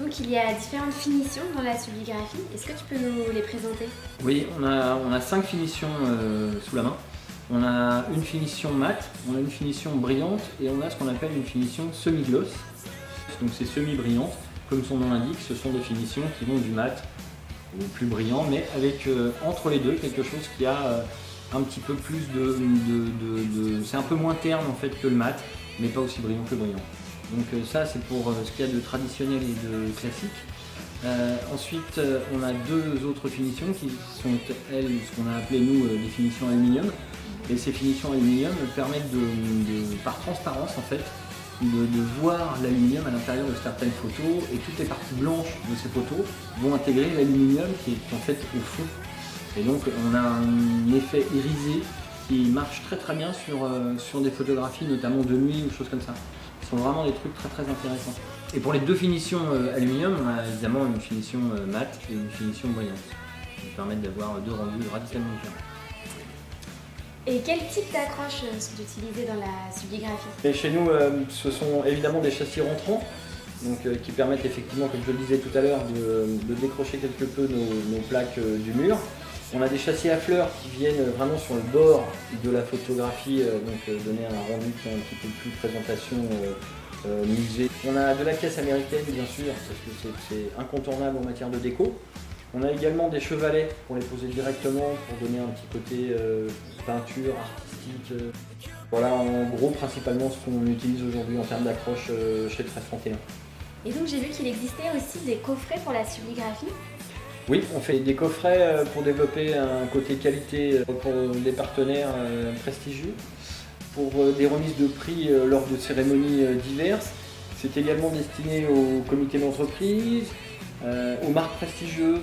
Donc il y a différentes finitions dans la subligraphie. Est-ce que tu peux nous les présenter? Oui, on a 5 finitions sous la main. On a une finition mat, on a une finition brillante et on a ce qu'on appelle une finition semi-gloss. Donc c'est semi-brillante, comme son nom l'indique, ce sont des finitions qui vont du mat au plus brillant, mais avec entre les deux quelque chose qui a un petit peu plus c'est un peu moins terne en fait que le mat, mais pas aussi brillant que brillant. Donc ça c'est pour ce qu'il y a de traditionnel et de classique. Ensuite on a deux autres finitions qui sont elles ce qu'on a appelé nous des finitions aluminium. Et ces finitions aluminium permettent par transparence en fait, de voir l'aluminium à l'intérieur de certaines photos et toutes les parties blanches de ces photos vont intégrer l'aluminium qui est en fait au fond. Et donc on a un effet irisé qui marche très très bien sur des photographies notamment de nuit ou choses comme ça. Ce sont vraiment des trucs très très intéressants. Et pour les deux finitions aluminium, on a évidemment une finition mat et une finition brillante qui permettent d'avoir deux rendus radicalement différents. Et quel type d'accroche sont utilisées dans la subligraphie? Et chez nous, ce sont évidemment des châssis rentrants, donc, qui permettent effectivement, comme je le disais tout à l'heure, de décrocher quelque peu nos plaques du mur. On a des châssis à fleurs qui viennent vraiment sur le bord de la photographie, donc donner un rendu qui est un petit peu plus présentation musée. On a de la caisse américaine bien sûr, parce que c'est incontournable en matière de déco. On a également des chevalets pour les poser directement, pour donner un petit côté peinture, artistique. Voilà en gros principalement ce qu'on utilise aujourd'hui en termes d'accroche chez 1331. Et donc j'ai vu qu'il existait aussi des coffrets pour la subligraphie. Oui, on fait des coffrets pour développer un côté qualité pour des partenaires prestigieux, pour des remises de prix lors de cérémonies diverses. C'est également destiné aux comités d'entreprise, aux marques prestigieuses.